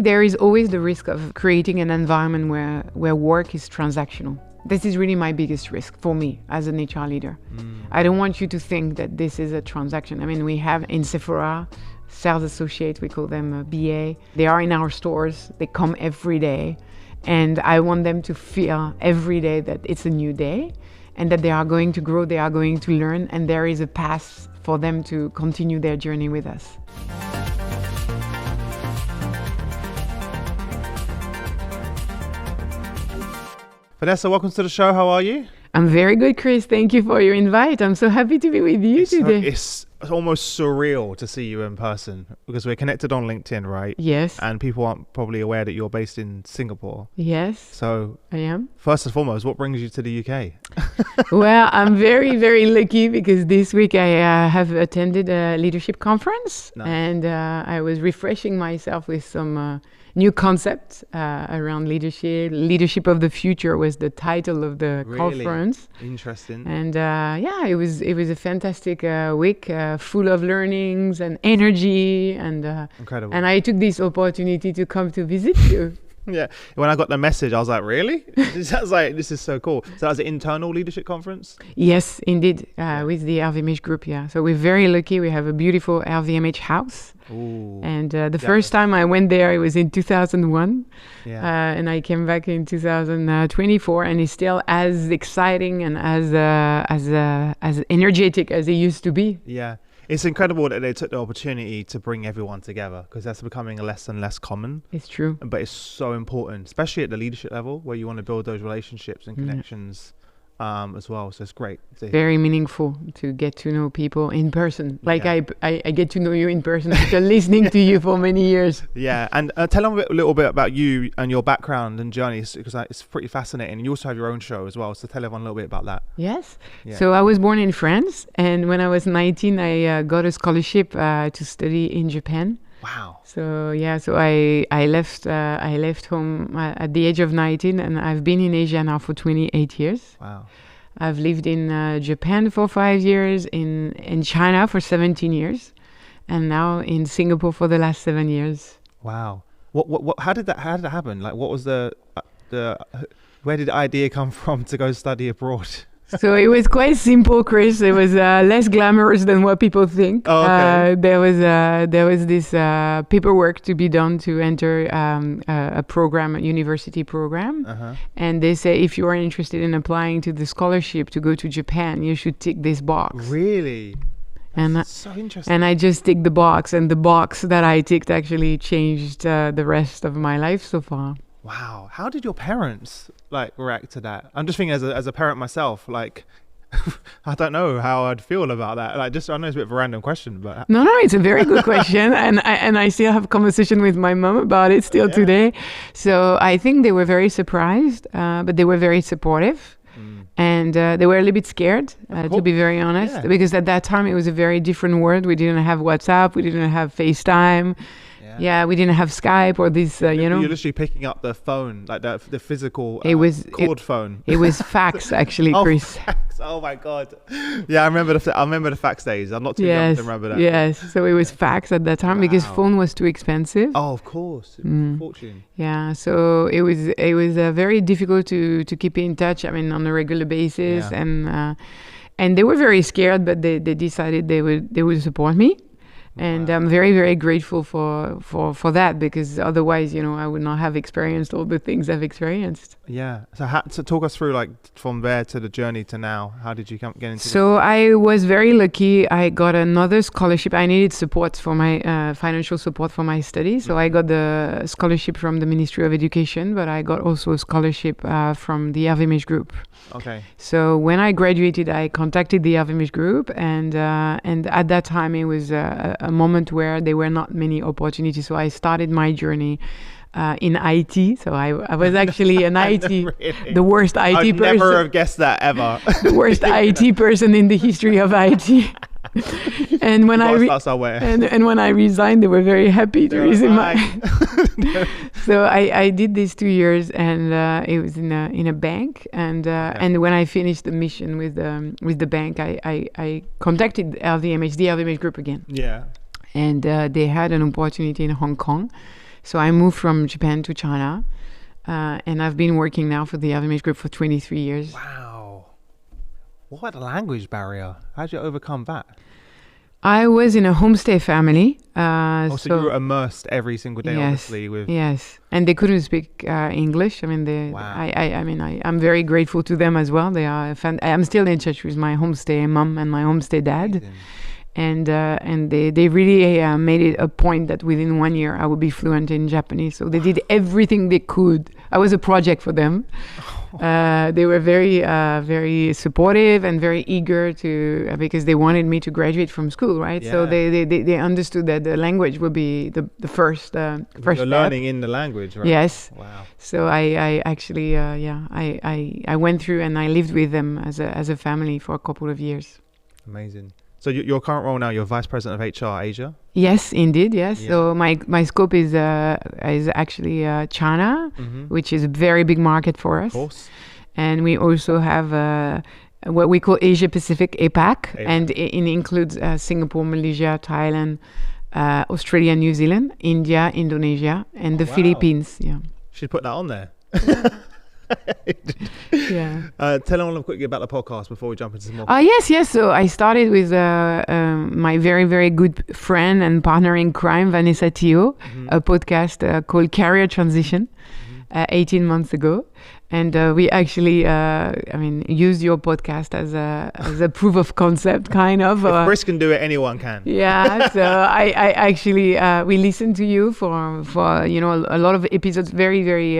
There is always the risk of creating an environment where work is transactional. This is really my biggest risk for me as an HR leader. I don't want you to think that this is a transaction. I mean, we have in Sephora, sales associates, we call them BA. They are in our stores, they come every day. And I want them to feel every day that it's a new day and that they are going to grow, they are going to learn, and there is a path for them to continue their journey with us. Vanessa, welcome to the show. How are you? I'm very good, Chris. Thank you for your invite. I'm so happy to be with you today. It's almost surreal to see you in person because we're connected on LinkedIn, right? Yes. And people aren't probably aware that you're based in Singapore. Yes. So I am. First and foremost, what brings you to the UK? Well, I'm very, very lucky because this week I have attended a leadership conference. Nice. And I was refreshing myself with some new concepts around leadership. Leadership of the Future was the title of the conference. Interesting. And it was a fantastic week, full of learnings and energy, and incredible. And I took this opportunity to come to visit you. Yeah, when I got the message, I was like, really? This is so cool. So that was an internal leadership conference? Yes, indeed, with the LVMH group, yeah. So we're very lucky. We have a beautiful LVMH house. Ooh. And the first time I went there, it was in 2001. Yeah. And I came back in 2024, and it's still as exciting and as energetic as it used to be. Yeah. It's incredible that they took the opportunity to bring everyone together because that's becoming less and less common. It's true. But it's so important, especially at the leadership level where you want to build those relationships and connections as well. So it's great. Very meaningful to get to know people in person. Like I get to know you in person after listening to you for many years. Yeah. And tell them a little bit about you and your background and journey because it's pretty fascinating. And you also have your own show as well. So tell everyone a little bit about that. Yes. Yeah. So I was born in France. And when I was 19, I got a scholarship to study in Japan. Wow. So I left home at the age of 19, and I've been in Asia now for 28 years. Wow. I've lived in Japan for 5 years, in China for 17 years, and now in Singapore for the last 7 years. Wow. How did that happen? Like, what was where did the idea come from to go study abroad? So it was quite simple, Chris. It was less glamorous than what people think. Oh, okay. There was this paperwork to be done to enter a program, a university program. Uh-huh. And they say if you are interested in applying to the scholarship to go to Japan, you should tick this box. Really? That's so interesting. And I just ticked the box, and the box that I ticked actually changed the rest of my life so far. Wow. How did your parents react to that? I'm just thinking as a parent myself, I don't know how I'd feel about that. I know it's a bit of a random question, but no, it's a very good question, and I still have conversation with my mom about it still today. So I think they were very surprised, but they were very supportive. And they were a little bit scared, to be very honest, because at that time it was a very different world. We didn't have WhatsApp, we didn't have FaceTime. Yeah, we didn't have Skype or this, You're literally picking up the phone, like the physical cord phone. It was fax, actually, Chris. Fax. Oh my God. Yeah, I remember the fax days. I'm not too young to remember that. Yes, so it was fax at that time because phone was too expensive. Oh, of course. It was a fortune. Yeah, so it was very difficult to keep in touch, on a regular basis. Yeah. And they were very scared, but they decided they would support me. And I'm very, very grateful for that because otherwise, I would not have experienced all the things I've experienced. Yeah. So talk us through from there to the journey to now. How did you get into this? So I was very lucky. I got another scholarship. I needed support for my financial support for my studies. So I got the scholarship from the Ministry of Education, but I got also a scholarship from the LVMH group. Okay. So when I graduated, I contacted the LVMH group, and at that time it was a moment where there were not many opportunities. So I started my journey in IT. So I was actually an IT, really? The worst IT I'd person. never have guessed that ever. The worst IT person in the history of IT. And when when I resigned, they were very happy to receive my. So I did these 2 years, and it was in a bank. And when I finished the mission with the bank, I contacted the LVMH group again. Yeah. And they had an opportunity in Hong Kong So I moved from Japan to China, and I've been working now for the LVMH Group for 23 years. Wow. What a language barrier. How did you overcome that? I was in a homestay family. So you were immersed every single day, obviously. Yes, and they couldn't speak English. I mean, Wow. I'm very grateful to them as well. They are. I'm still in touch with my homestay mom and my homestay dad, and they really made it a point that within 1 year I would be fluent in Japanese. So they did everything they could. I was a project for them. They were very supportive and very eager to because they wanted me to graduate from school, right? Yeah. So they understood that the language would be the first step. You're learning in the language, right? Yes. Wow. So I actually I went through and I lived with them as a family for a couple of years. Amazing. So your current role now, you're Vice President of HR Asia? Yes, indeed, yes. Yeah. So my scope is actually China, which is a very big market for us. Of course. And we also have what we call Asia Pacific, APAC. And it includes Singapore, Malaysia, Thailand, Australia, New Zealand, India, Indonesia, and the Philippines. Yeah. Should put that on there. Yeah. Tell everyone quickly about the podcast before we jump into some more. Yes. So I started with my very, very good friend and partner in crime, Vanessa Iloste, a podcast called Career Transition 18 months ago. And we actually, used your podcast as a proof of concept, kind of. If Chris can do it, anyone can. Yeah. So I actually, we listened to you for a lot of episodes, very, very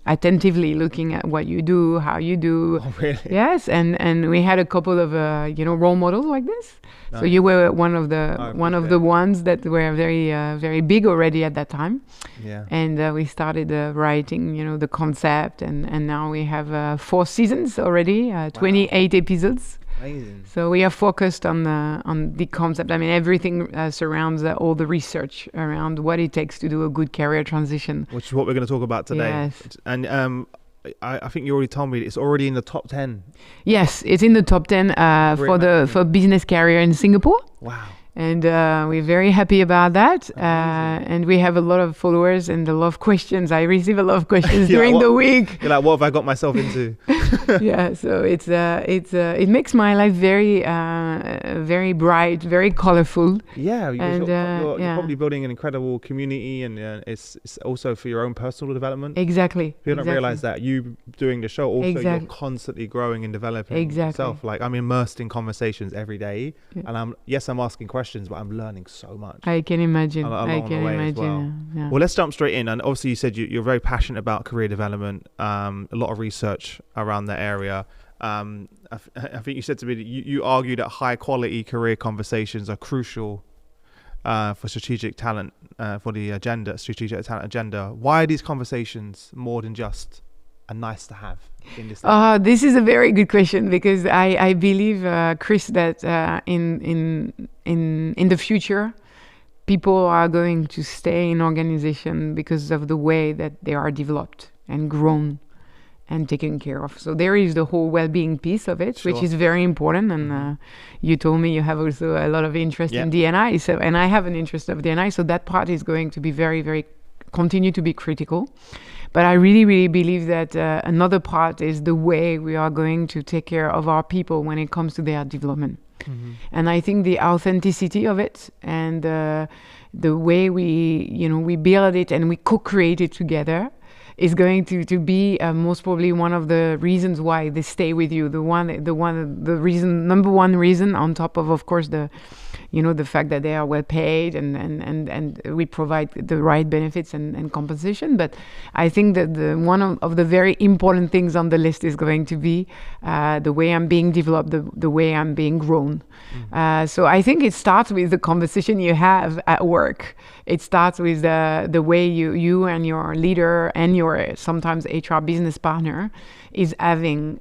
attentively, looking at what you do, how you do. Oh, really? Yes. And we had a couple of role models like this. Nice. So you were one of the ones that were very very big already at that time. Yeah. And we started writing, the concept, and now we have 4 seasons already, 28 episodes. Amazing. So we are focused on the concept. I mean, everything surrounds all the research around what it takes to do a good career transition. Which is what we're going to talk about today. Yes. And I think you already told me it's already in the top 10. Yes, it's in the top 10 for business career in Singapore. Wow. And we're very happy about that. And we have a lot of followers and a lot of questions. I receive a lot of questions during the week. You're like, what have I got myself into? Yeah, so it makes my life very very bright, very colorful. Yeah, you're probably building an incredible community, and it's also for your own personal development. Exactly. People don't realize that you doing the show also you're constantly growing and developing yourself. Like, I'm immersed in conversations every day, and I'm asking questions, but I'm learning so much. I can imagine. Well, let's jump straight in. And obviously you said you're very passionate about career development, a lot of research around that area. I think you said to me that you argue that high quality career conversations are crucial for strategic talent, for the strategic talent agenda. Why are these conversations more than just a nice to have in this? This is a very good question, because I believe, Chris, that in the future, people are going to stay in organization because of the way that they are developed and grown and taken care of. So there is the whole well-being piece of it, which is very important. And you told me you have also a lot of interest in D&I. So, and I have an interest of D&I. So that part is going to be very, very continue to be critical. But I really, really believe that another part is the way we are going to take care of our people when it comes to their development. And I think the authenticity of it and the way we build it and we co-create it together is going to be most probably one of the reasons why they stay with you. Number one reason, on top of course, the fact that they are well paid and we provide the right benefits and compensation. But I think that one of the very important things on the list is going to be the way I'm being developed, the way I'm being grown. So I think it starts with the conversation you have at work. It starts with the way you and your leader and your sometimes HR business partner is having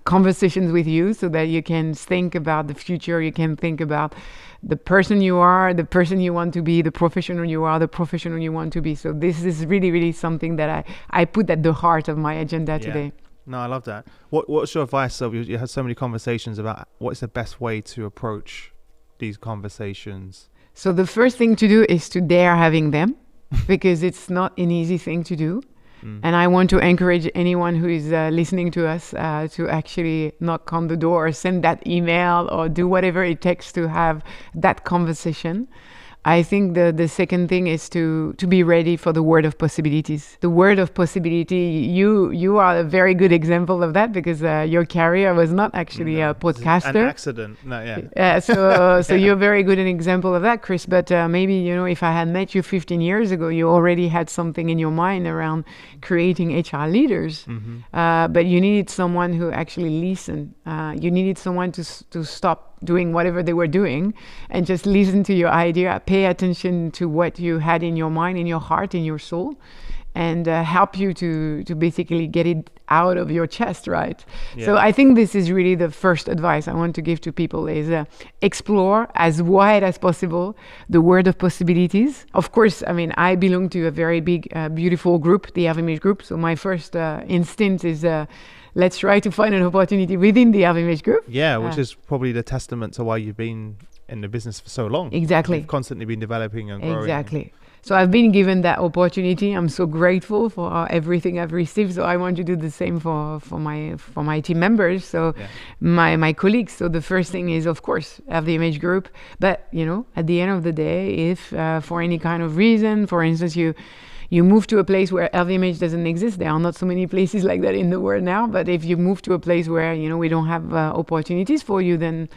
conversations with you, so that you can think about the future, you can think about the person you are, the person you want to be, the professional you are, the professional you want to be. So this is really, really something that I put at the heart of my agenda today. No, I love that. What's your advice? So you had so many conversations about what's the best way to approach these conversations. So the first thing to do is to dare having them. because it's not an easy thing to do. And I want to encourage anyone who is listening to us to actually knock on the door, or send that email, or do whatever it takes to have that conversation. I think the second thing is to be ready for the world of possibilities. The world of possibility, you are a very good example of that, because your career was not actually a podcaster. An accident. No, yeah. So you're very good an example of that, Chris. But maybe, if I had met you 15 years ago, you already had something in your mind around creating HR leaders. But you needed someone who actually listened. You needed someone to stop doing whatever they were doing and just listen to your idea, pay attention to what you had in your mind, in your heart, in your soul, and help you to basically get it out of your chest, right? Yeah. So I think this is really the first advice I want to give to people is explore as wide as possible the world of possibilities. Of course, I belong to a very big, beautiful group, the LVMH group. So my first instinct is let's try to find an opportunity within the LVMH group. Yeah, which is probably the testament to why you've been in the business for so long. Exactly. You've constantly been developing and growing. Exactly. So I've been given that opportunity. I'm so grateful for everything I've received. So I want to do the same for my team members. So my colleagues. So the first thing is, of course, LVMH group. But at the end of the day, if for any kind of reason, for instance, you move to a place where LVMH doesn't exist. There are not so many places like that in the world now. But if you move to a place where, we don't have opportunities for you, then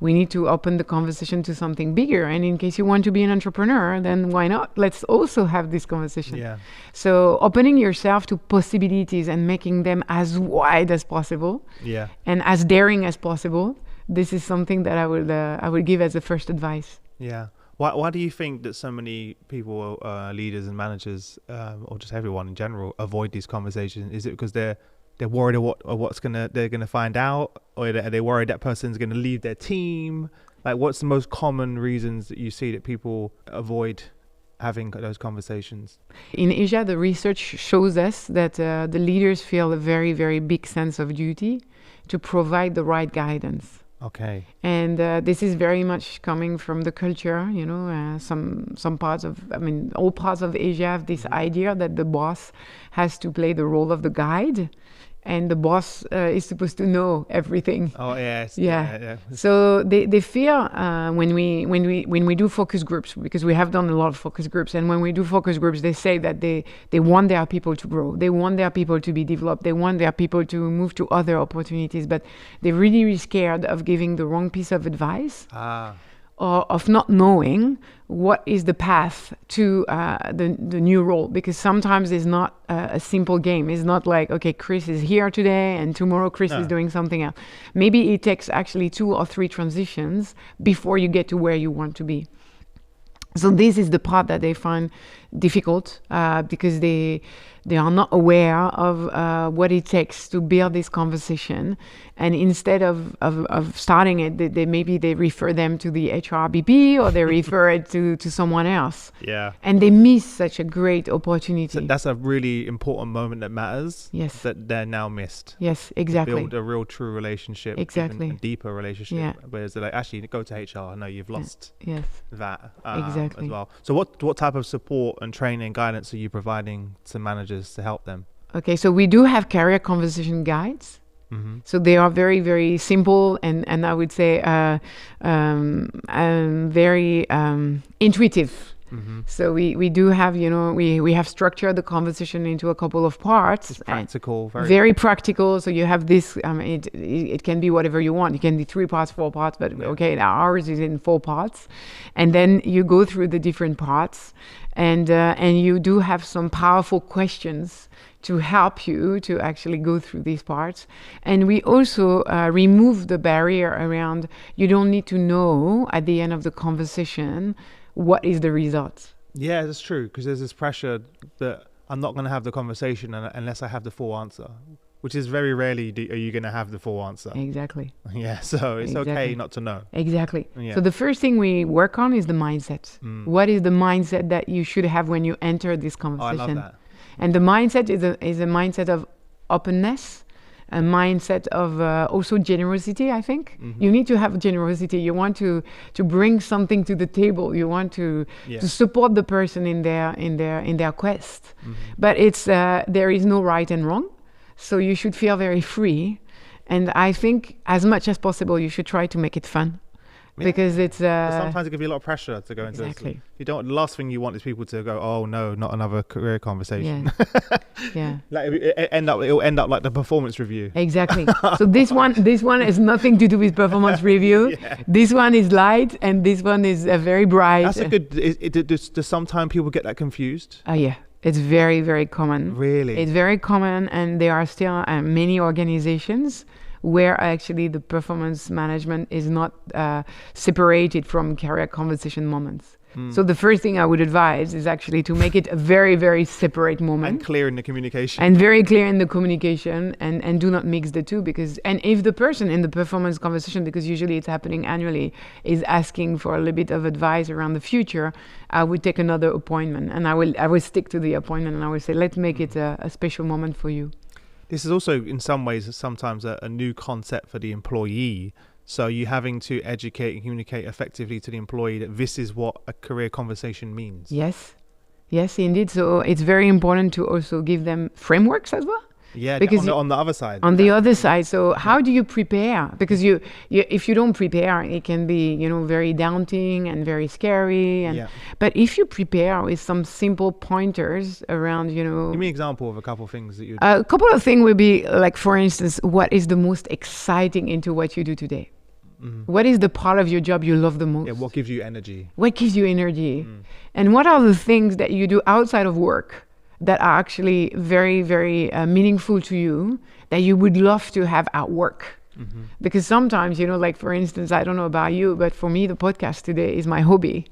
we need to open the conversation to something bigger. And in case you want to be an entrepreneur, then why not? Let's also have this conversation. Yeah. So opening yourself to possibilities and making them as wide as possible, and as daring as possible. This is something that I would give as a first advice. Yeah. Why do you think that so many people, leaders and managers, or just everyone in general, avoid these conversations? Is it because they're worried of they're gonna find out, or are they worried that person's gonna leave their team? Like, what's the most common reasons that you see that people avoid having those conversations? In Asia, the research shows us that the leaders feel a very, very big sense of duty to provide the right guidance. Okay. And this is very much coming from the culture, some parts of, all parts of Asia have this idea that the boss has to play the role of the guide, and the boss is supposed to know everything. Oh yes. Yeah. So they fear when we do focus groups, because we have done a lot of focus groups, and when we do focus groups, they say that they want their people to grow, they want their people to be developed, they want their people to move to other opportunities, but they're really scared of giving the wrong piece of advice. Or of not knowing what is the path to the new role, because sometimes it's not a simple game. It's not like, okay, Chris is here today and tomorrow Chris is doing something else. Maybe it takes actually 2 or 3 transitions before you get to where you want to be. So this is the part that they find difficult, because they are not aware of what it takes to build this conversation. And instead of starting it, they refer them to the HRBP, or they refer it to someone else. Yeah. And they miss such a great opportunity. So that's a really important moment that matters. Yes. That they're now missed. Yes, exactly. Build a real true relationship. Exactly. A deeper relationship. Yeah. Whereas they're like, actually, go to HR. I know you've lost that exactly. as well. So what type of support and training and guidance are you providing to managers to help them? Okay, so we do have career conversation guides. Mm-hmm. So they are very, very simple and I would say very intuitive. Mm-hmm. So we do have, we have structured the conversation into a couple of parts. It's practical, very practical. So you have this, it can be whatever you want. It can be 3 parts, 4 parts, but okay, ours is in 4 parts. And then you go through the different parts and you do have some powerful questions to help you to actually go through these parts. And we also remove the barrier around, you don't need to know at the end of the conversation what is the result. Yeah, that's true, because there's this pressure that I'm not going to have the conversation unless I have the full answer, which is very rarely are you going to have the full answer. Exactly. Yeah, so it's okay not to know. Exactly. Yeah. So the first thing we work on is the mindset. What is the mindset that you should have when you enter this conversation? Oh, I love that. And the mindset is a mindset of openness, a mindset of also generosity. I think you need to have generosity. You want to bring something to the table. You want to support the person in their quest. But it's there is no right and wrong, so you should feel very free. And I think as much as possible, you should try to make it fun. Because it's sometimes it can be a lot of pressure to go into this. You don't. The last thing you want is people to go, "Oh no, not another career conversation." Like it'll end up like the performance review. Exactly. So this one has nothing to do with performance review. This one is light, and this one is very bright. That's a good. Does sometimes people get that confused? Yeah. It's very, very common. Really? It's very common, and there are still many organizations where actually the performance management is not separated from career conversation moments. So the first thing I would advise is actually to make it a very, very separate moment. And clear in the communication. And very clear in the communication, and do not mix the two, and if the person in the performance conversation, because usually it's happening annually, is asking for a little bit of advice around the future, I would take another appointment, and I will stick to the appointment, and I will say, let's make it a special moment for you. This is also in some ways sometimes a new concept for the employee. So you having to educate and communicate effectively to the employee that this is what a career conversation means. Yes, indeed. So it's very important to also give them frameworks as well. Yeah, because on the other side. On the other side. So how do you prepare? Because you if you don't prepare, it can be, very daunting and very scary. But if you prepare with some simple pointers around, Give me an example of a couple of things that you. A couple of things would be like, for instance, what is the most exciting into what you do today? What is the part of your job you love the most? Yeah, what gives you energy? What gives you energy? And what are the things that you do outside of work that are actually very, very meaningful to you that you would love to have at work? Because sometimes, like for instance, I don't know about you, but for me, the podcast today is my hobby.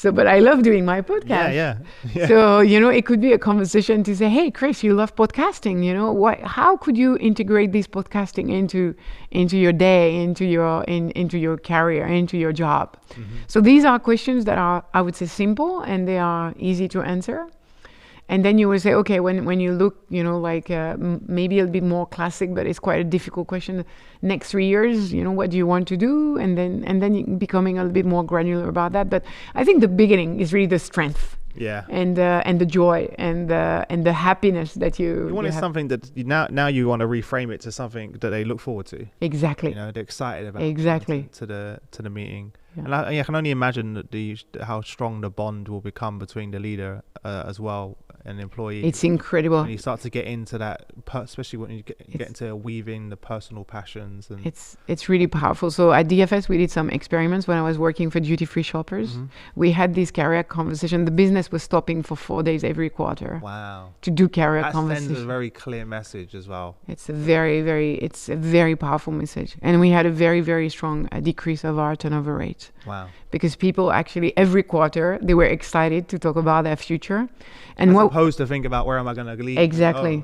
But I love doing my podcast. Yeah. So, it could be a conversation to say, hey, Chris, you love podcasting. How could you integrate this podcasting into your day, into your career, into your job? So these are questions that are, I would say, simple, and they are easy to answer. And then you will say, okay, when you look, maybe a bit more classic, but it's quite a difficult question. Next 3 years, what do you want to do? And then becoming a little bit more granular about that. But I think the beginning is really the strength. Yeah. And the joy and the happiness that you want something that now you want to reframe it to something that they look forward to. Exactly. They're excited about. Exactly. To the meeting. Yeah. And I can only imagine that how strong the bond will become between the leader as well and employee. It's incredible. When you start to get into that, especially when you get into weaving the personal passions. And it's really powerful. So at DFS, we did some experiments when I was working for duty-free shoppers. We had this career conversation. The business was stopping for 4 days every quarter. Wow. To do career conversation. That sends a very clear message as well. It's a very powerful message. And we had a very, very strong decrease of our turnover rate. Wow. Because people actually every quarter they were excited to talk about their future, and as opposed to think about where am I going to leave. Exactly.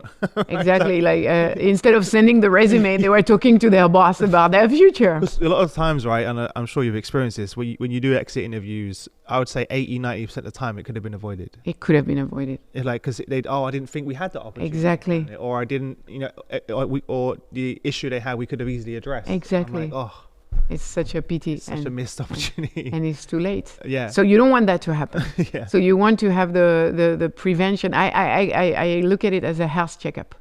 Exactly. Like instead of sending the resume, they were talking to their boss about their future. A lot of times, right, and I'm sure you've experienced this, when you do exit interviews, I would say 80-90% of the time it could have been avoided. It could have been avoided. It's like because I didn't think we had the opportunity. Exactly. Or I didn't, or the issue they had we could have easily addressed. Exactly. I'm like, it's such a pity. It's such a missed opportunity. And it's too late. Yeah. So you don't want that to happen. Yeah. So you want to have the prevention. I look at it as a health checkup.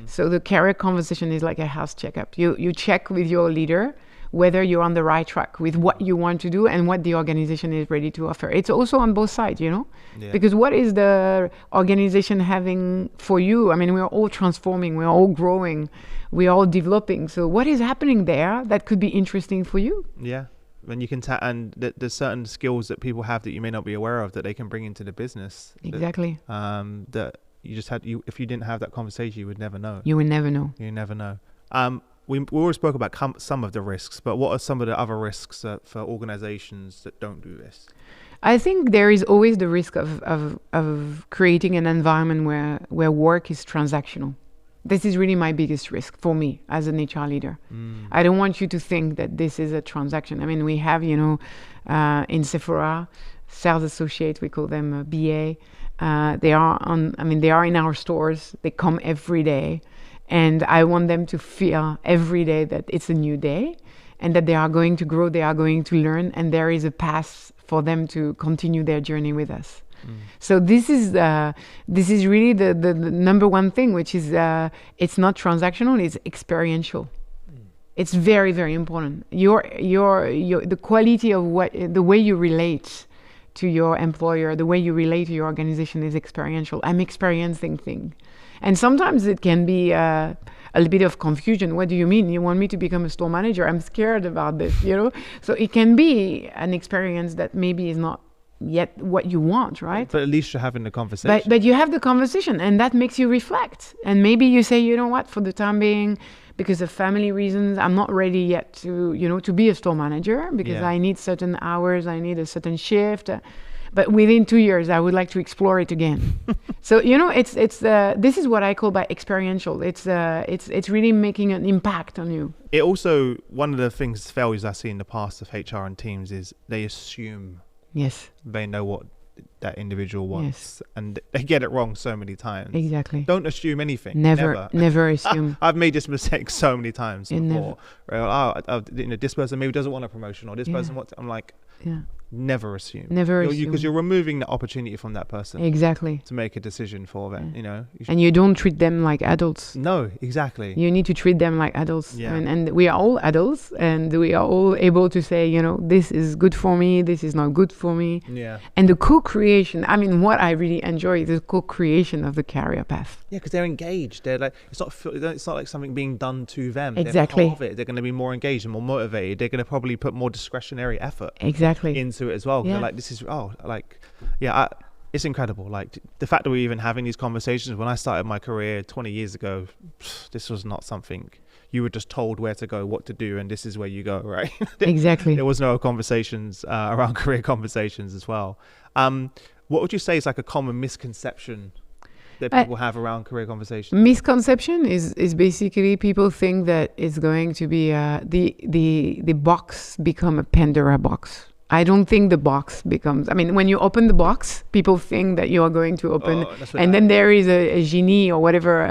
So the career conversation is like a health checkup. You check with your leader whether you're on the right track with what you want to do and what the organization is ready to offer. It's also on both sides, because what is the organization having for you? I mean, we're all transforming, we're all growing, we're all developing. So what is happening there that could be interesting for you? Yeah. And you can and there's certain skills that people have that you may not be aware of that they can bring into the business. Exactly. That you just if you didn't have that conversation, you would never know. You would never know. You never know. We already spoke about some of the risks, but what are some of the other risks for organizations that don't do this? I think there is always the risk of creating an environment where work is transactional. This is really my biggest risk for me as an HR leader. I don't want you to think that this is a transaction. I mean, we have, in Sephora, sales associates, we call them BA. They are in our stores. They come every day. And I want them to feel every day that it's a new day and that they are going to grow, they are going to learn, and there is a path for them to continue their journey with us. So this is really the number one thing, which is it's not transactional, it's experiential. It's very, very important. The quality of the way you relate to your employer, the way you relate to your organization is experiential. I'm experiencing things. And sometimes it can be a little bit of confusion. What do you mean? You want me to become a store manager? I'm scared about this, So it can be an experience that maybe is not yet what you want, right? But at least you're having the conversation. But you have the conversation, and that makes you reflect. And maybe you say, you know what, for the time being, because of family reasons, I'm not ready yet to be a store manager because I need certain hours, I need a certain shift. But within 2 years, I would like to explore it again. So it's this is what I call by experiential. It's really making an impact on you. It also, one of the failures I see in the past of HR and teams is they assume they know what that individual wants, and they get it wrong so many times. Exactly. Don't assume anything. Never assume. I've made this mistake so many times before. This person maybe doesn't want a promotion, or this person wants. I'm like, never assume. Because you're removing the opportunity from that person. Exactly. To make a decision for them, And you don't treat them like adults. No, exactly. You need to treat them like adults. Yeah. And we are all adults, and we are all able to say, this is good for me, this is not good for me. Yeah. And the co-creation, what I really enjoy is the co-creation of the career path. Yeah, because they're engaged. They're like, it's not like something being done to them. Exactly. They're part of it. They're going to be more engaged and more motivated. They're going to probably put more discretionary effort. Exactly. Into it as well. Yeah. Like, this is it's incredible. Like, the fact that we're even having these conversations. When I started my career 20 years ago, this was not something you were just told where to go, what to do, and this is where you go, right? Exactly. There was no conversations around career conversations as well. What would you say is like a common misconception that people have around career conversations? Misconception is basically people think that it's going to be the box become a Pandora box. I don't think the box becomes, when you open the box, people think that you are going to open, and then there is a genie or whatever,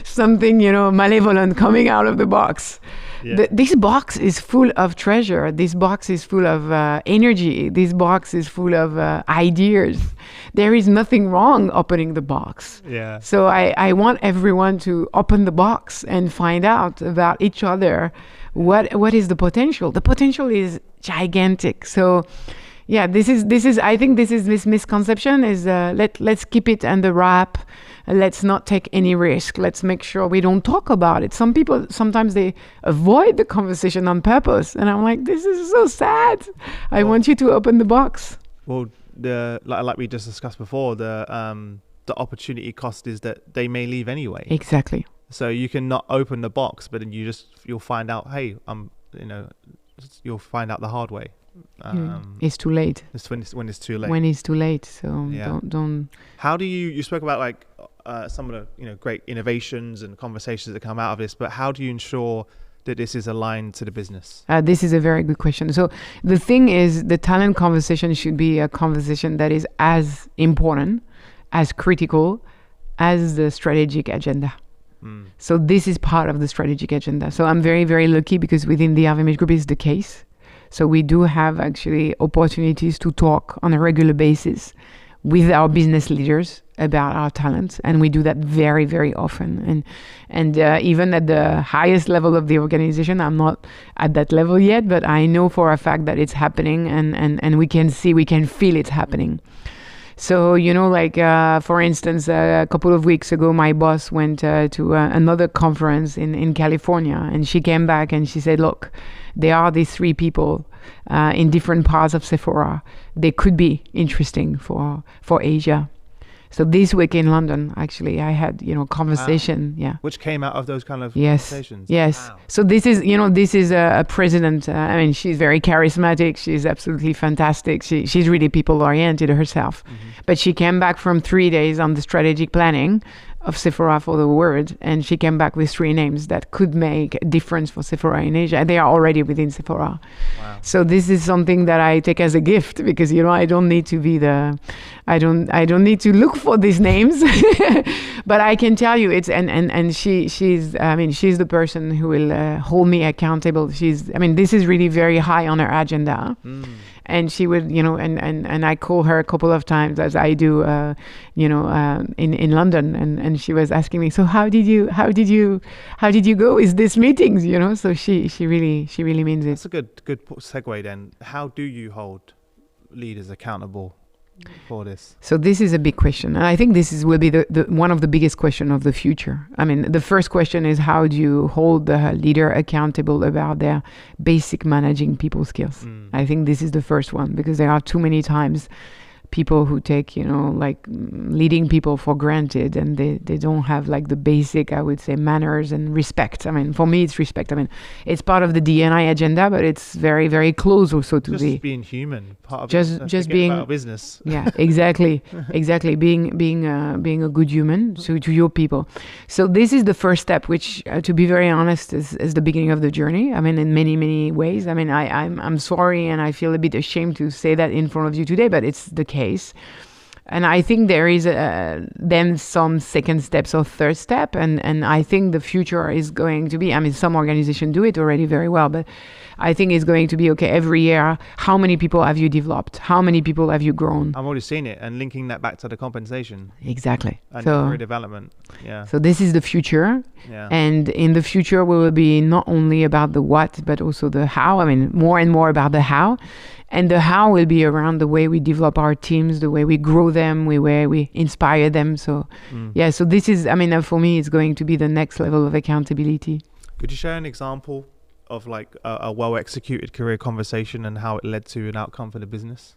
something, malevolent coming out of the box. Yeah. This box is full of treasure. This box is full of energy. This box is full of ideas. There is nothing wrong opening the box. Yeah. So I want everyone to open the box and find out about each other. What is the potential? The potential is gigantic. So yeah, this is I think this misconception is let's keep it under wrap. Let's not take any risk. Let's make sure we don't talk about it. Some people, sometimes they avoid the conversation on purpose. And I'm like, this is so sad. I want you to open the box. Well, like we just discussed before, the opportunity cost is that they may leave anyway. Exactly. So you can not open the box, but then you'll find out, hey, you'll find out the hard way. It's too late. It's when it's too late. When it's too late. So don't. How do you spoke about like some of the great innovations and conversations that come out of this, but how do you ensure that this is aligned to the business? This is a very good question. So the thing is, the talent conversation should be a conversation that is as important, as critical as the strategic agenda. So this is part of the strategic agenda. So I'm very, very lucky because within the LVMH Group is the case. So we do have actually opportunities to talk on a regular basis with our business leaders about our talents, and we do that very, very often. And even at the highest level of the organization, I'm not at that level yet, but I know for a fact that it's happening, and we can feel it happening. So, for instance, a couple of weeks ago, my boss went to another conference in California, and she came back and she said, look, there are these 3 people in different parts of Sephora. They could be interesting for Asia. So this week in London, actually, I had, conversation. Wow. Yeah. Which came out of those kind of conversations. Yes. Wow. So this is a president. She's very charismatic. She's absolutely fantastic. She's really people oriented herself. Mm-hmm. But she came back from 3 days on the strategic planning of Sephora for the world, and she came back with 3 names that could make a difference for Sephora in Asia, and they are already within Sephora. Wow. So this is something that I take as a gift, because I don't need to be I don't need to look for these names, but I can tell you and she's the person who will hold me accountable. This is really very high on her agenda. And she would, and I call her a couple of times, as I do, in London, and she was asking me, so how did you go with these meetings, So she really means it. That's a good segue then. How do you hold leaders accountable for this? So this is a big question, and I think will be the one of the biggest question of the future. The first question is, how do you hold the leader accountable about their basic managing people skills? I think this is the first one, because there are too many times people who take, leading people for granted, and they don't have the basic, I would say, manners and respect. For me, it's respect. It's part of the D&I agenda, but it's very, very close also to just being human. Part of just being about business. Yeah, exactly, exactly. Being a good human to your people. So this is the first step, which, to be very honest, is the beginning of the journey. In many, many ways. I'm sorry, and I feel a bit ashamed to say that in front of you today, but it's the case. And I think there is then some second steps or third step, and I think the future is going to be, some organizations do it already very well, but I think it's going to be, okay, every year, how many people have you developed? How many people have you grown? I've already seen it, and linking that back to the compensation. Exactly. And career development. Yeah. So this is the future. Yeah. And in the future, we will be not only about the what, but also the how. More and more about the how. And the how will be around the way we develop our teams, the way we grow them, the way we inspire them. So, so this is, for me, it's going to be the next level of accountability. Could you share an example of a well-executed career conversation and how it led to an outcome for the business?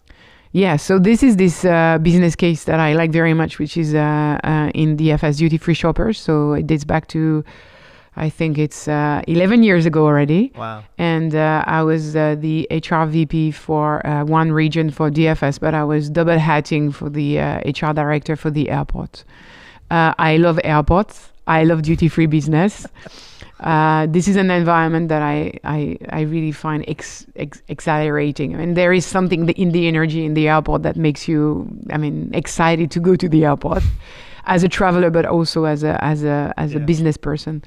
Yeah, so this is this business case that I like very much, which is in DFS duty-free shoppers. So it dates back to, I think it's 11 years ago already. Wow. And I was the HR VP for one region for DFS, but I was double hatting for the HR director for the airport. I love airports. I love duty-free business. This is an environment that I really find exhilarating. There is something in the energy in the airport that makes you, excited to go to the airport as a traveler, but also as a business person.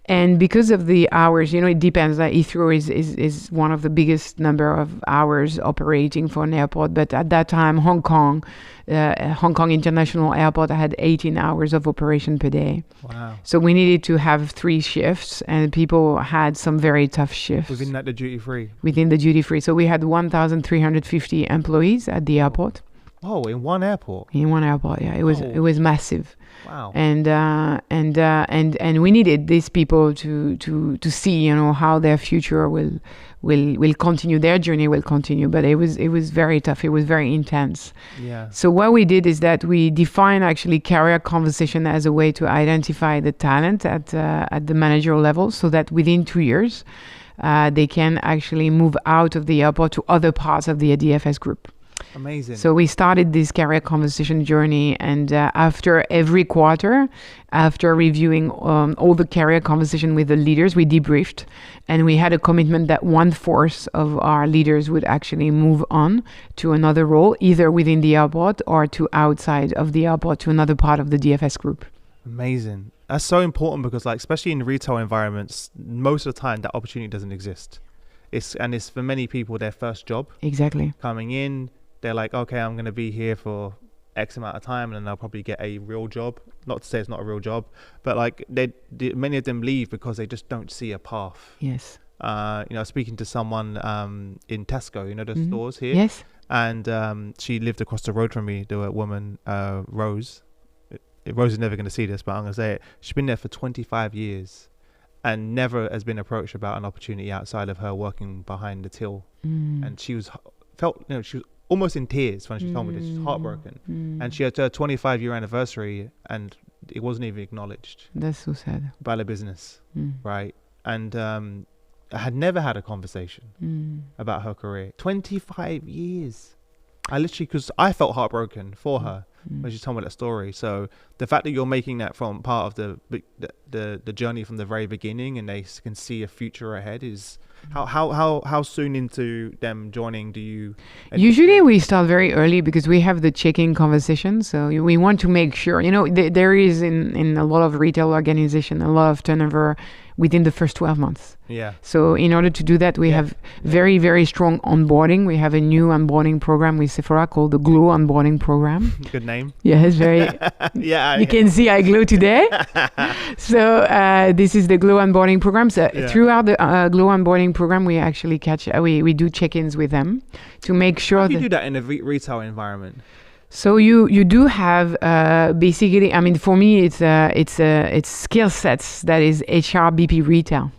And because of the hours, it depends. Heathrow is one of the biggest number of hours operating for an airport. But at that time, Hong Kong International Airport had 18 hours of operation per day. Wow. So we needed to have 3 shifts, and people had some very tough shifts. Within the duty free? Within the duty free. So we had 1,350 employees at the airport. Oh, in one airport? In one airport, yeah. It was massive. Wow. And we needed these people to see, how their future will continue, their journey will continue. But it was very tough. It was very intense. Yeah. So what we did is that we defined actually career conversation as a way to identify the talent at the managerial level, so that within 2 years, they can actually move out of the airport to other parts of the DFS group. Amazing. So we started this career conversation journey, and after every quarter, after reviewing all the career conversation with the leaders, we debriefed, and we had a commitment that 1/4 of our leaders would actually move on to another role, either within the airport or to outside of the airport to another part of the DFS group. Amazing. That's so important, because especially in retail environments, most of the time that opportunity doesn't exist. It's for many people their first job. Exactly. Coming in, they're like, okay, I'm going to be here for X amount of time, and then they'll probably get a real job. Not to say it's not a real job, but many of them leave because they just don't see a path. Yes. Speaking to someone in Tesco, the stores here. Yes. And she lived across the road from me. The woman, Rose. Rose is never going to see this, but I'm going to say it. She's been there for 25 years and never has been approached about an opportunity outside of her working behind the till. And she was almost in tears when she told me this. She's heartbroken. And she had her 25-year anniversary, and it wasn't even acknowledged. That's so sad. By the business, right? And I had never had a conversation about her career. 25 years. Because I felt heartbroken for her. when she told me that story. So the fact that you're making that from part of the journey from the very beginning, and they can see a future ahead, is how soon into them joining do you? Usually we start very early because we have the check-in conversation. So we want to make sure, there is in a lot of retail organization, a lot of turnover within the first 12 months. Yeah. So in order to do that, we have very, very strong onboarding. We have a new onboarding program with Sephora called the Glow onboarding program. Good name. Yes, very. You can see I glow today. So this is the Glow onboarding program. So throughout the Glow onboarding program, we actually we do check-ins with them to make sure that you do that in a retail environment. So you do have basically, I mean, for me it's skill sets that is HR BP retail.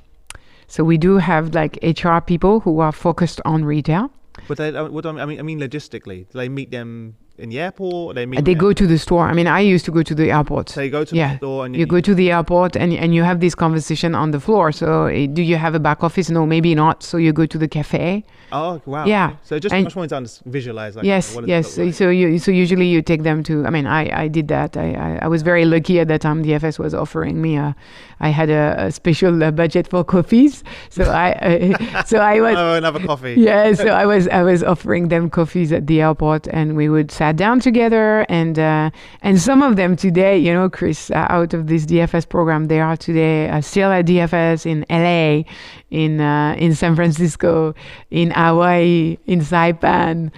So we do have like HR people who are focused on retail. But I mean logistically, do they meet them in the airport? They go to the store. I mean, I used to go to the airport. So you go to the store and you go to the airport and you have this conversation on the floor. So do you have a back office? No, maybe not. So you go to the cafe. Oh wow! Yeah. Okay. So just much more to visualize. Like, yes. So usually you take them to. I mean, I did that. I was very lucky at that time. DFS was offering me. I had a special budget for coffees. So I was. Oh, another coffee. Yeah. So I was offering them coffees at the airport, and we would sat down together. And some of them today, Chris, out of this DFS program, they are today still at DFS in LA, in San Francisco, in Hawaii, in Saipan,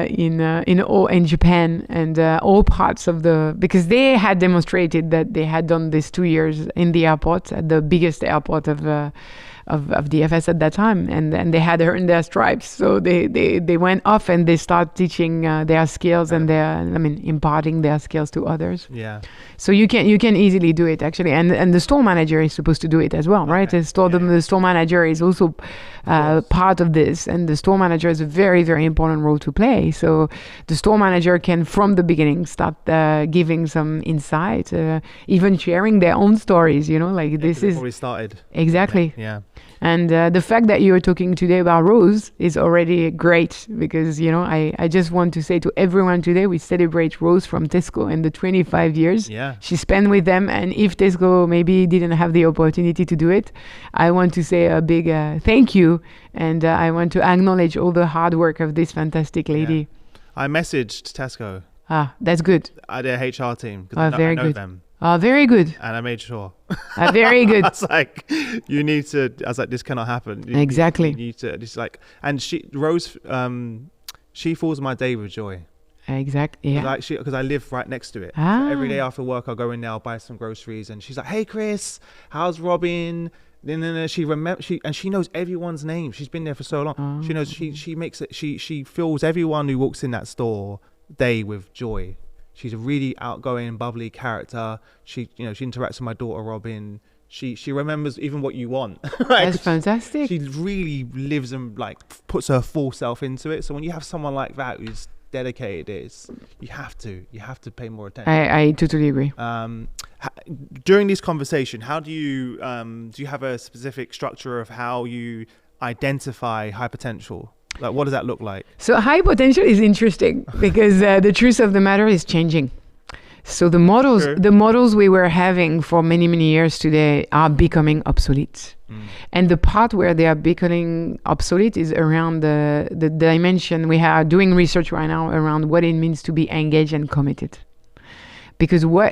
in Japan, and all parts of because they had demonstrated that they had done this 2 years in the airport, at the biggest airport of DFS at that time, and they had earned their stripes. So they went off and they start teaching their skills and imparting their skills to others. Yeah. So you can easily do it actually, and the store manager is supposed to do it as well, right? The store manager is also part of this, and the store manager has a very, very important role to play. So the store manager can from the beginning start giving some insight, even sharing their own stories. This is probably started exactly. Yeah. And the fact that you're talking today about Rose is already great, because I just want to say to everyone today, we celebrate Rose from Tesco and the 25 years she spent with them. And if Tesco maybe didn't have the opportunity to do it, I want to say a big thank you, and I want to acknowledge all the hard work of this fantastic lady. I messaged Tesco. That's good. Their HR team, because I know them. Very good. And I made sure. Very good. I was like, this cannot happen. Exactly. You need to, and Rose, she fills my day with joy. Exactly. Yeah. Because I live right next to it. So every day after work, I'll go in there, I'll buy some groceries, and she's like, "Hey, Chris, how's Robin?" Then she knows everyone's name. She's been there for so long. She knows she makes it. She fills everyone who walks in that store day with joy. She's a really outgoing, bubbly character. She interacts with my daughter Robin. She remembers even what you want. That's fantastic. She really lives and puts her full self into it. So when you have someone like that who's dedicated, you have to pay more attention. I totally agree. During this conversation, how do you have a specific structure of how you identify high potential? Like, what does that look like? So high potential is interesting because the truth of the matter is changing. So the models we were having for many, many years today are becoming obsolete. And the part where they are becoming obsolete is around the dimension. We are doing research right now around what it means to be engaged and committed. Because what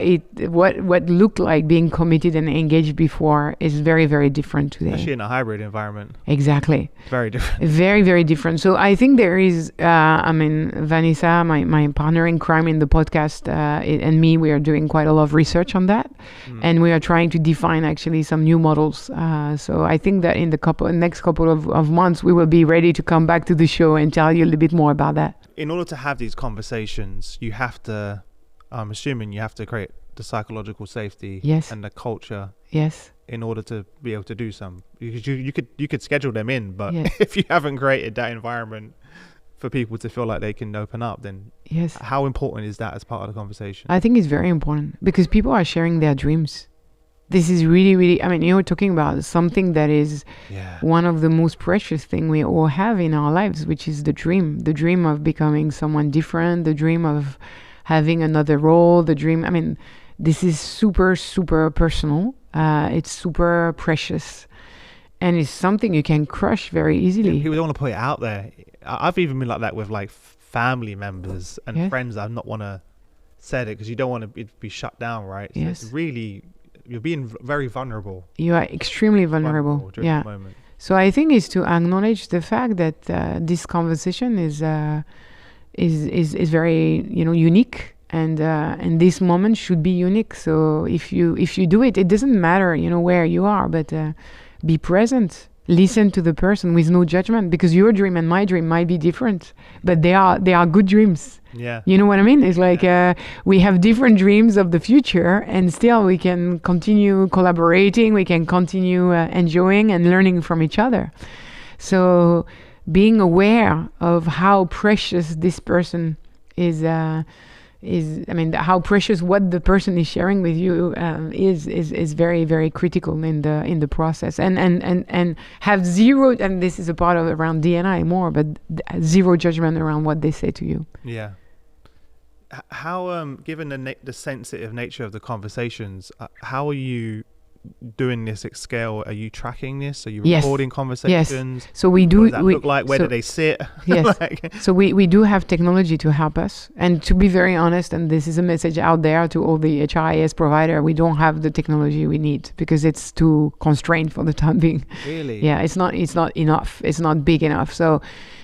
looked like being committed and engaged before is very, very different today. Especially in a hybrid environment. Exactly. Very different. Very, very different. So I think there is, Vanessa, my partner in crime in the podcast, and me, we are doing quite a lot of research on that. And we are trying to define actually some new models. So I think that in the next couple of months, we will be ready to come back to the show and tell you a little bit more about that. In order to have these conversations, you have to... I'm assuming you have to create the psychological safety and the culture in order to be able to do some. You could schedule them in, but if you haven't created that environment for people to feel like they can open up, then how important is that as part of the conversation? I think it's very important because people are sharing their dreams. This is really, really, you're talking about something that is one of the most precious things we all have in our lives, which is the dream of becoming someone different, the dream of having another role, the dream. I mean, this is super, super personal. It's super precious. And it's something you can crush very easily. People don't want to put it out there. I've even been like that with like family members and friends. I've not want to say it because you don't want to be shut down, right? So it's really, you're being very vulnerable. You are extremely vulnerable during the moment. So I think it's to acknowledge the fact that this conversation is very, unique, and this moment should be unique. So if you do it, it doesn't matter, where you are, but be present. Listen to the person with no judgment, because your dream and my dream might be different, but they are good dreams. Yeah. You know what I mean? It's like we have different dreams of the future, and still we can continue collaborating, we can continue enjoying and learning from each other. So being aware of how precious this person is how precious what the person is sharing with you is very, very critical in the process, and have zero, and this is a part of around D&I more, but zero judgment around what they say to you. Yeah. How given the sensitive nature of the conversations, how are you doing this at scale? Are you tracking this? Are you recording conversations? Yes. So we do. What does that look like? Where do they sit? Yes. So we do have technology to help us. And to be very honest, and this is a message out there to all the HRIS provider, we don't have the technology we need because it's too constrained for the time being. Really? Yeah, it's not enough. It's not big enough. So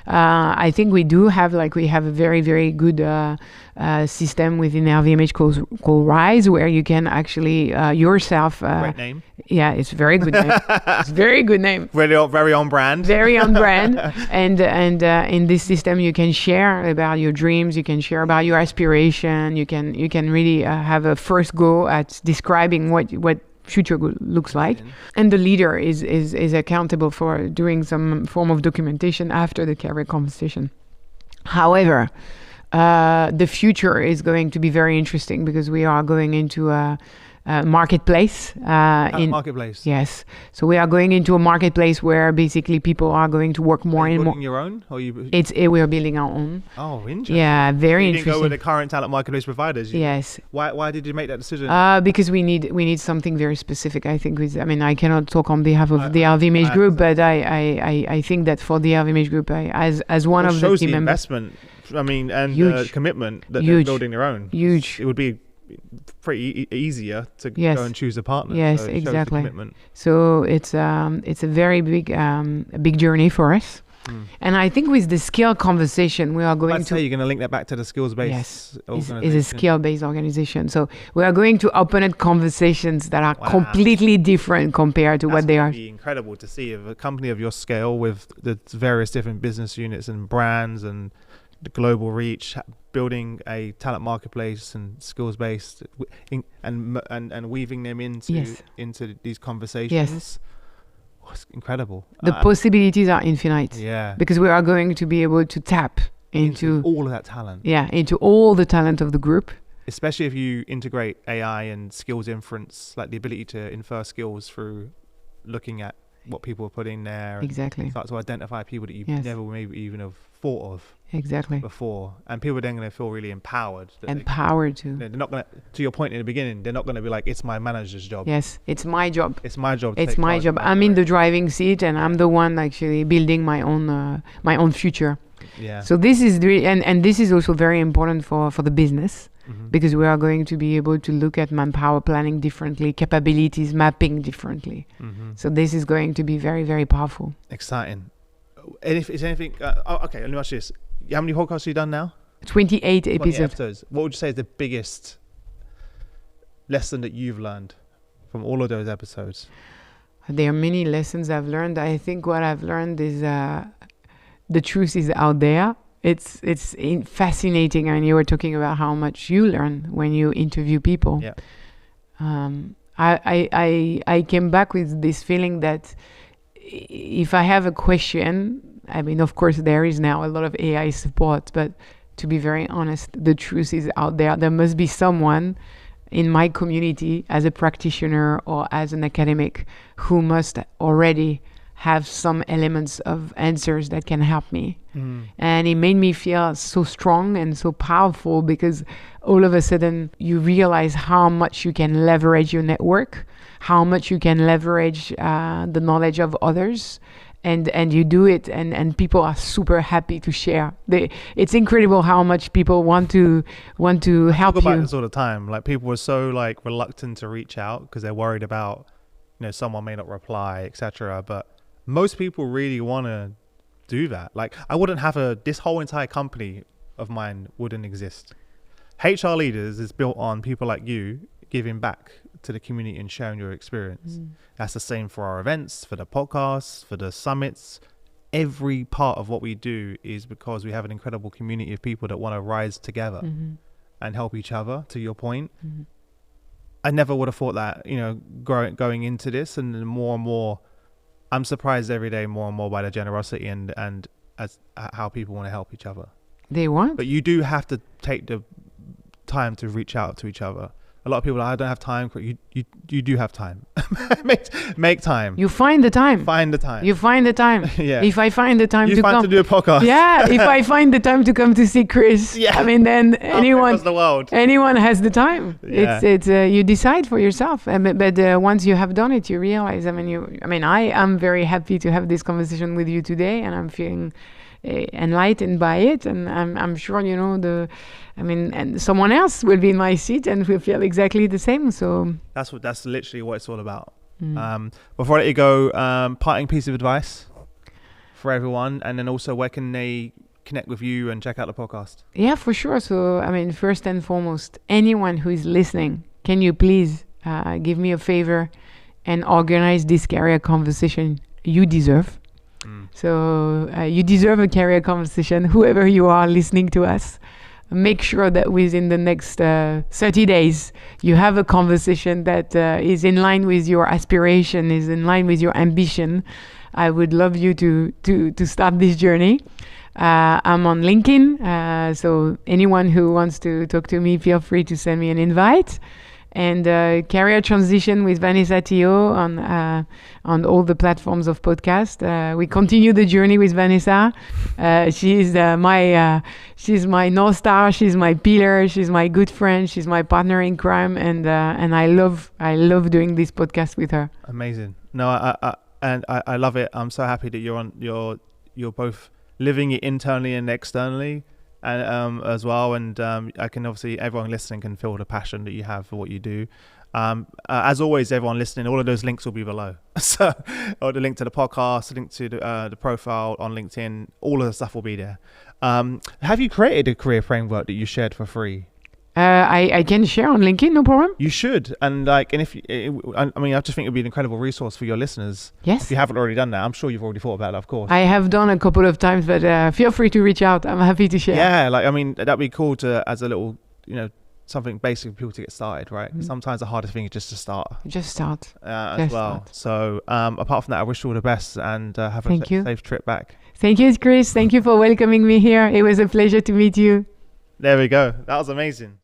I think we have a very, very good system within LVMH called Rise, where you can actually yourself. Great name. Yeah, it's very good name. It's very good name. Very on brand. Very on brand. And in this system, you can share about your dreams. You can share about your aspiration. You can really have a first go at describing what future looks like, and the leader is accountable for doing some form of documentation after the career conversation. However, the future is going to be very interesting because we are going into a marketplace. Marketplace. Yes. So we are going into a marketplace where basically people are going to work more and more. Building your own, or you? We are building our own. Oh, interesting. Yeah, very you interesting. Didn't go with the current talent marketplace providers. Yes. Why did you make that decision? Because we need something very specific. I think I cannot talk on behalf of the LVMH group, but I think that for the LVMH group, as one of the team members, investment. And commitment that they're building their own. Huge. It would be pretty easier to go and choose a partner. Yes, so exactly. So it's a very big journey for us. And I think with the skill conversation, we are going to... you're going to link that back to the skills-based organization. It's a skill-based organization. So we are going to open up conversations that are completely different compared to what they are. It would be incredible to see if a company of your scale with the various different business units and brands and the global reach, building a talent marketplace and skills-based and weaving them into these conversations. Yes. It's incredible. The possibilities are infinite. Yeah. Because we are going to be able to tap into all of that talent. Yeah, into all the talent of the group. Especially if you integrate AI and skills inference, like the ability to infer skills through looking at what people are putting there. Exactly. Start to identify people that you never maybe even have thought of. Exactly. Before, and people are then going to feel really empowered. They're not going to your point in the beginning, they're not going to be like, it's my manager's job. Yes, it's my job. It's my job. It's my job. I'm in the driving seat, and I'm the one actually building my own future. Yeah. So this is really, and this is also very important for the business, because we are going to be able to look at manpower planning differently, capabilities mapping differently. So this is going to be very, very powerful. Exciting. And if it's anything, okay, let me ask you this. How many podcasts have you done now? 28 episodes. What would you say is the biggest lesson that you've learned from all of those episodes? There are many lessons I've learned. I think what I've learned is the truth is out there. It's fascinating. I mean, you were talking about how much you learn when you interview people. Yeah. I came back with this feeling that if I have a question, I mean, of course, there is now a lot of AI support, but to be very honest, the truth is out there. There must be someone in my community as a practitioner or as an academic who must already have some elements of answers that can help me. And it made me feel so strong and so powerful, because all of a sudden you realize how much you can leverage your network, how much you can leverage the knowledge of others, and you do it, and people are super happy to share. It's incredible how much people want to help you. I talk about this all the time. Like, people were so like reluctant to reach out because they're worried about, someone may not reply, etc. But most people really want to do that. Like, I wouldn't have this whole entire company of mine wouldn't exist. HR Leaders is built on people like you giving back to the community and sharing your experience. That's the same for our events, for the podcasts, for the summits. Every part of what we do is because we have an incredible community of people that want to rise together and help each other, to your point. I never would have thought that, going into this, and more and more, I'm surprised every day more and more by the generosity and as how people want to help each other. They want. But you do have to take the time to reach out to each other. A lot of people are like, I don't have time. You do have time. make time. You find the time. Find the time. You find the time. Yeah. If I find the time to come to do a podcast. Yeah. If I find the time to come to see Chris. Yeah. I mean, then anyone has the time. Yeah. It's you decide for yourself. But once you have done it, you realize. I am very happy to have this conversation with you today, and I'm feeling enlightened by it, and I'm sure and someone else will be in my seat and will feel exactly the same. So that's literally what it's all about. Before I let you go, parting piece of advice for everyone, and then also where can they connect with you and check out the podcast? Yeah, for sure. So first and foremost, anyone who is listening, can you please give me a favor and organize this career conversation you deserve? So you deserve a career conversation, whoever you are listening to us. Make sure that within the next 30 days, you have a conversation that is in line with your aspiration, is in line with your ambition. I would love you to start this journey. I'm on LinkedIn, so anyone who wants to talk to me, feel free to send me an invite. And Career Transition with Vanessa Theo on all the platforms of podcast. We continue the journey with Vanessa. She's my North Star. She's my pillar. She's my good friend. She's my partner in crime. And I love doing this podcast with her. Amazing. No, I love it. I'm so happy that you're both living it internally and externally. And as well, and I can obviously, everyone listening can feel the passion that you have for what you do. As always, everyone listening, all of those links will be below. So, or the link to the podcast, the link to the profile on LinkedIn, all of the stuff will be there. Have you created a career framework that you shared for free? I can share on LinkedIn, no problem. You should, and I just think it'd be an incredible resource for your listeners. Yes. If you haven't already done that, I'm sure you've already thought about it, of course. I have done a couple of times, but feel free to reach out. I'm happy to share. Yeah, that'd be cool as a little, something basic for people to get started, right? Sometimes the hardest thing is just to start. Just start. As well. Start. So apart from that, I wish you all the best, and have a safe trip back. Thank you, Chris. Thank you for welcoming me here. It was a pleasure to meet you. There we go. That was amazing.